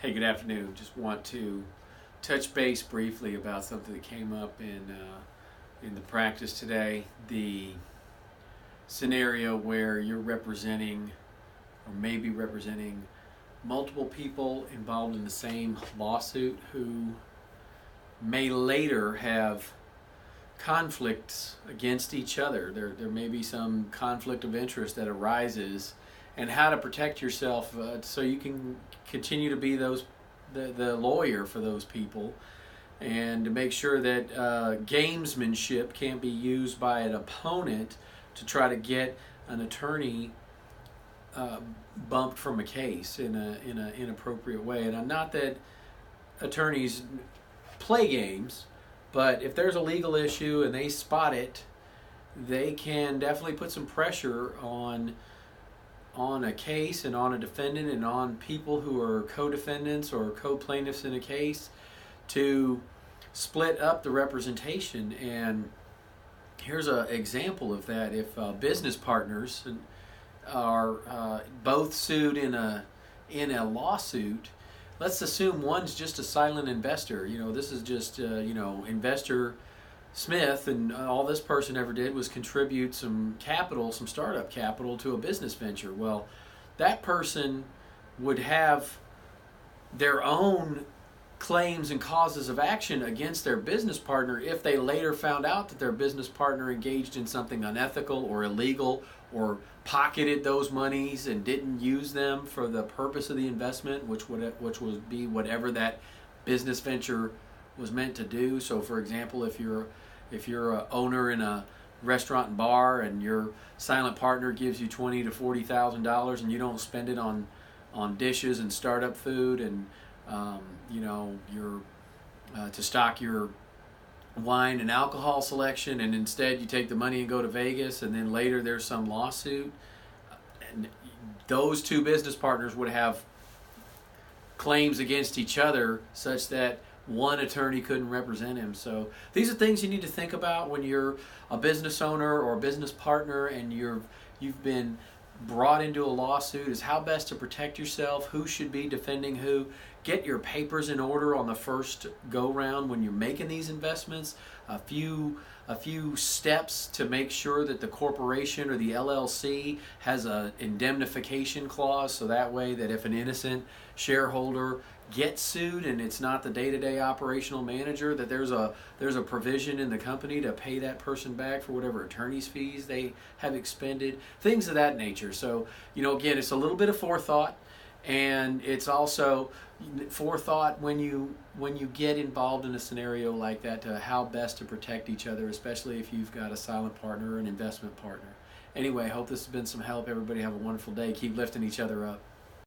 Hey, good afternoon. Just want to touch base briefly about something that came up in the practice today. The scenario where you're representing, or maybe representing, multiple people involved in the same lawsuit who may later have conflicts against each other. There may be some conflict of interest that arises, and how to protect yourself so you can continue to be the lawyer for those people, and to make sure that gamesmanship can't be used by an opponent to try to get an attorney bumped from a case in an inappropriate way. And not that attorneys play games, but if there's a legal issue and they spot it, they can definitely put some pressure on a case and on a defendant and on people who are co-defendants or co-plaintiffs in a case to split up the representation. And here's an example of that. If business partners are both sued in a lawsuit, let's assume one's just a silent investor. This is just investor Smith, and all this person ever did was contribute some capital, some startup capital, to a business venture. Well, that person would have their own claims and causes of action against their business partner if they later found out that their business partner engaged in something unethical or illegal, or pocketed those monies and didn't use them for the purpose of the investment, which would be whatever that business venture was meant to do. So, for example, if you're an owner in a restaurant and bar, and your silent partner gives you $20,000 to $40,000, and you don't spend it on dishes and startup food, and to stock your wine and alcohol selection, and instead you take the money and go to Vegas, and then later there's some lawsuit, and those two business partners would have claims against each other such that one attorney couldn't represent him. So these are things you need to think about when you're a business owner or a business partner and you've been brought into a lawsuit, is how best to protect yourself, who should be defending who. Get your papers in order on the first go round when you're making these investments. A few steps to make sure that the corporation or the LLC has an indemnification clause, so that way that if an innocent shareholder gets sued and it's not the day-to-day operational manager, that there's a provision in the company to pay that person back for whatever attorney's fees they have expended, things of that nature. So, again, it's a little bit of forethought, and it's also forethought when you get involved in a scenario like that, to how best to protect each other, especially if you've got a silent partner or an investment partner. Anyway, I hope this has been some help. Everybody have a wonderful day. Keep lifting each other up.